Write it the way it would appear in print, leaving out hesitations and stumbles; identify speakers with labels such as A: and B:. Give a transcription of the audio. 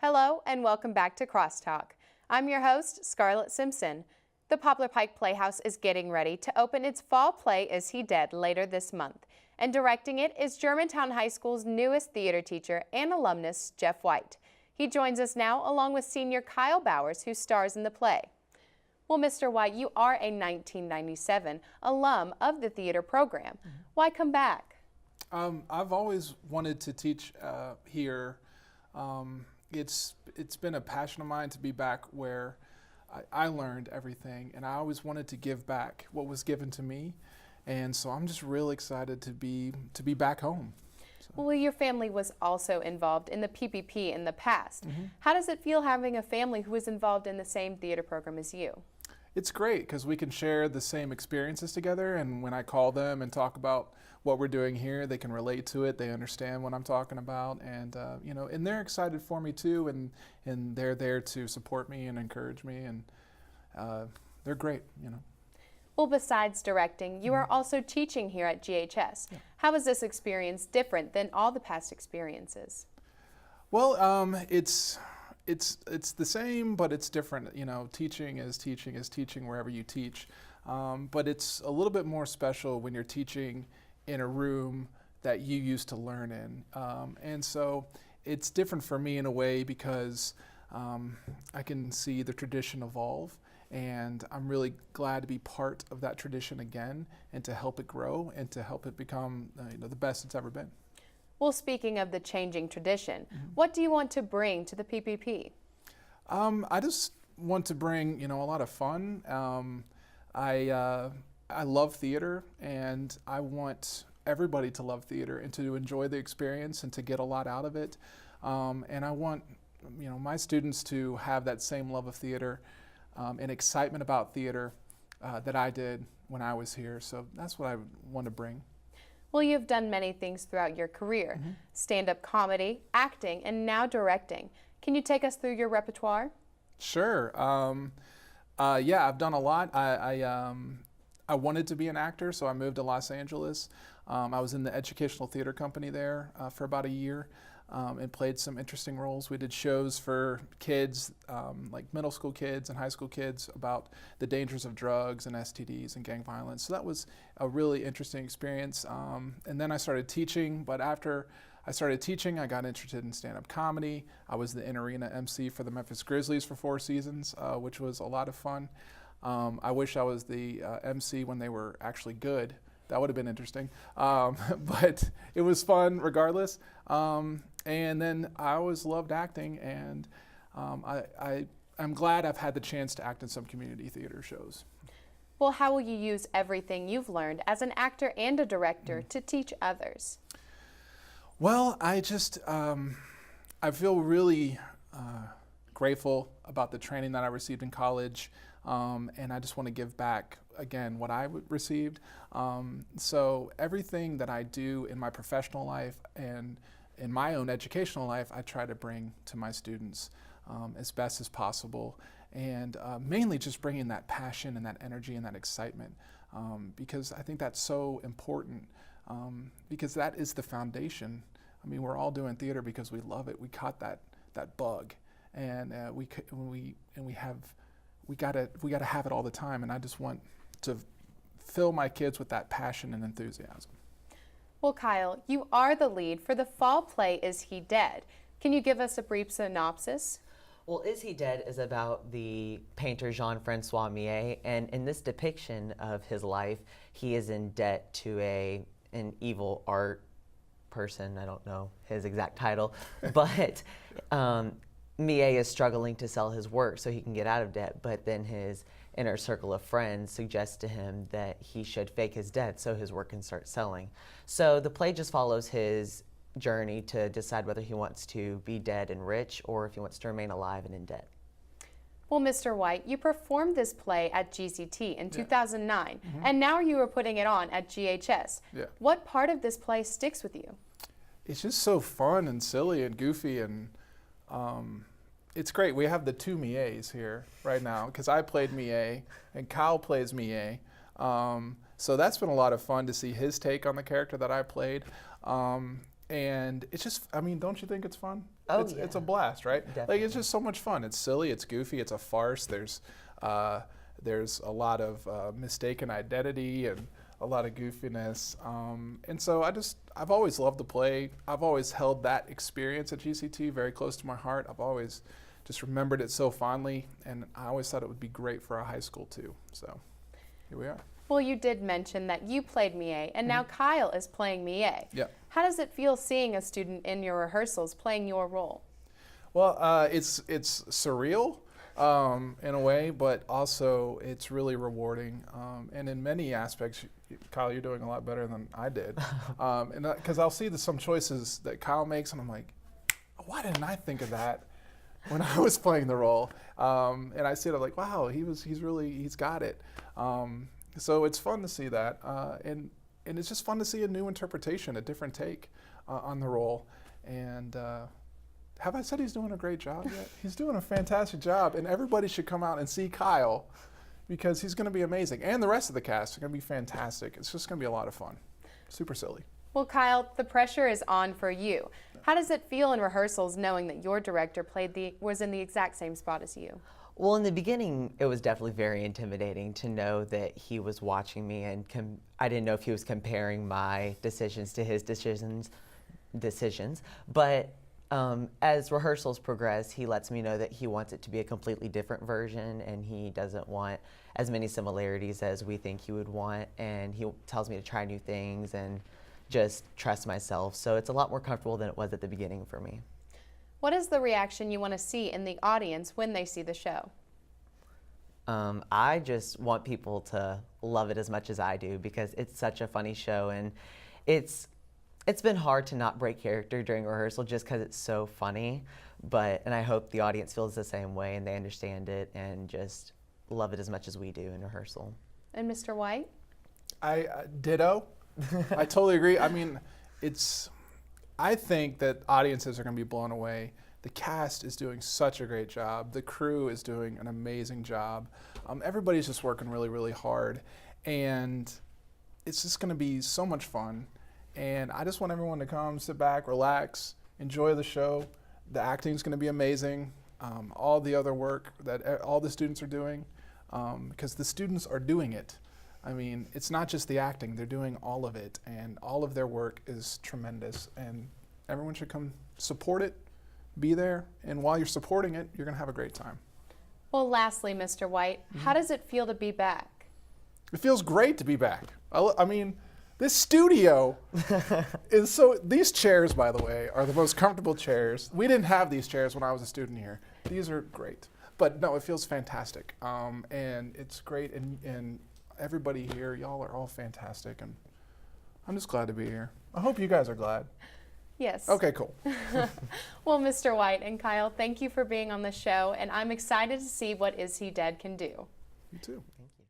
A: Hello and welcome back to Crosstalk. I'm your host, Scarlett Simpson. The Poplar Pike Playhouse is getting ready to open its fall play Is He Dead later this month, and directing it is Germantown High School's newest theater teacher and alumnus, Jeff White. He joins us now along with senior Kyle Bowers, who stars in the play. Well, Mr. White, you are a 1997 alum of the theater program. Why come back?
B: I've always wanted to teach here. It's been a passion of mine to be back where I learned everything, and I always wanted to give back what was given to me, and so I'm just real excited to be back home. So.
A: Well, your family was also involved in the PPP in the past. How does it feel having a family who is involved in the same theater program as you?
B: It's great because we can share the same experiences together, and when I call them and talk about what we're doing here, they can relate to it. They understand what I'm talking about, and and they're excited for me too, and they're there to support me and encourage me, and they're great.
A: Well, besides directing, you are also teaching here at GHS.
B: Yeah.
A: How is this experience different than all the past experiences?
B: Well, it's the same, but it's different. Teaching is teaching wherever you teach, but it's a little bit more special when you're teaching in a room that you used to learn in, and so it's different for me in a way because I can see the tradition evolve, and I'm really glad to be part of that tradition again and to help it grow and to help it become the best it's ever been.
A: Well, speaking of the changing tradition, what do you want to bring to the PPP?
B: I just want to bring a lot of fun. I love theater, and I want everybody to love theater and to enjoy the experience and to get a lot out of it. And I want my students to have that same love of theater and excitement about theater that I did when I was here. So that's what I want to bring.
A: Well, you've done many things throughout your career, stand-up comedy, acting, and now directing. Can you take us through your repertoire?
B: Sure. Yeah, I've done a lot. I wanted to be an actor, so I moved to Los Angeles. I was in the educational theater company there for about a year and played some interesting roles. We did shows for kids, like middle school kids and high school kids, about the dangers of drugs and STDs and gang violence. So that was a really interesting experience. And then I started teaching, but after I started teaching, I got interested in stand-up comedy. I was the in-arena MC for the Memphis Grizzlies for 4 seasons, which was a lot of fun. I wish I was the MC when they were actually good. That would have been interesting, but it was fun regardless. And then I always loved acting, and I'm glad I've had the chance to act in some community theater shows.
A: Well, how will you use everything you've learned as an actor and a director to teach others?
B: Well, I feel really grateful about the training that I received in college, and I just want to give back again what I received. So everything that I do in my professional life and in my own educational life, I try to bring to my students as best as possible, and mainly just bringing that passion and that energy and that excitement, because I think that's so important, because that is the foundation. I mean, we're all doing theater because we love it. We caught that bug, and we gotta have it all the time. And I just want to fill my kids with that passion and enthusiasm.
A: Well, Kyle, you are the lead for the fall play Is He Dead? Can you give us a brief synopsis?
C: Well, Is He Dead is about the painter Jean-Francois Millet, and in this depiction of his life, he is in debt to an evil art person. I don't know his exact title, but Millet is struggling to sell his work so he can get out of debt, but then his inner circle of friends suggests to him that he should fake his debt so his work can start selling. So the play just follows his journey to decide whether he wants to be dead and rich or if he wants to remain alive and in debt.
A: Well, Mr. White, you performed this play at GCT in 2009, and now you are putting it on at GHS.
B: Yeah.
A: What part of this play sticks with you?
B: It's just so fun and silly and goofy, and it's great. We have the 2 Millets here right now because I played Millet and Kyle plays Millet. So that's been a lot of fun to see his take on the character that I played. and it's just, I mean, don't you think it's fun?
C: Oh,
B: It's a
C: yeah.
B: blast, right?
C: Definitely.
B: Like, it's just so much fun. It's silly, it's goofy, it's a farce. There's a lot of mistaken identity and a lot of goofiness. And so I've always loved to play. I've always held that experience at GCT very close to my heart. I've always just remembered it so fondly, and I always thought it would be great for our high school too. So here we are.
A: Well, you did mention that you played Mie, and now Kyle is playing Mie.
B: Yeah.
A: How does it feel seeing a student in your rehearsals playing your role?
B: Well, it's surreal in a way, but also it's really rewarding. And in many aspects, Kyle, you're doing a lot better than I did. And because I'll see some choices that Kyle makes, and I'm like, why didn't I think of that when I was playing the role? And I see it, I'm like, wow, he's got it. So it's fun to see that, and it's just fun to see a new interpretation, a different take on the role. And have I said he's doing a great job yet? He's doing a fantastic job, and everybody should come out and see Kyle because he's going to be amazing. And the rest of the cast are going to be fantastic. It's just going to be a lot of fun. Super silly.
A: Well, Kyle, the pressure is on for you. How does it feel in rehearsals knowing that your director was in the exact same spot as you?
C: Well, in the beginning, it was definitely very intimidating to know that he was watching me, and I didn't know if he was comparing my decisions to his decisions. But as rehearsals progress, he lets me know that he wants it to be a completely different version, and he doesn't want as many similarities as we think he would want, and he tells me to try new things and just trust myself. So it's a lot more comfortable than it was at the beginning for me.
A: What is the reaction you want to see in the audience when they see the show?
C: I just want people to love it as much as I do because it's such a funny show, and it's been hard to not break character during rehearsal just because it's so funny. And I hope the audience feels the same way and they understand it and just love it as much as we do in rehearsal.
A: And Mr. White?
B: I ditto. I totally agree. I mean, I think that audiences are going to be blown away. The cast is doing such a great job. The crew is doing an amazing job. Everybody's just working really, really hard. And it's just going to be so much fun. And I just want everyone to come, sit back, relax, enjoy the show. The acting's going to be amazing. All the other work that all the students are doing, because the students are doing it. I mean, it's not just the acting, they're doing all of it, and all of their work is tremendous, and everyone should come support it, be there, and while you're supporting it, you're going to have a great time.
A: Well, lastly, Mr. White, how does it feel to be back?
B: It feels great to be back. I mean, this studio these chairs, by the way, are the most comfortable chairs. We didn't have these chairs when I was a student here. These are great. But no, it feels fantastic, and it's great, and everybody here, y'all are all fantastic, and I'm just glad to be here. I hope you guys are glad.
A: Yes.
B: Okay, cool.
A: Well, Mr. White and Kyle, thank you for being on the show, and I'm excited to see what Is He Dead can do.
B: You too.
C: Thank you.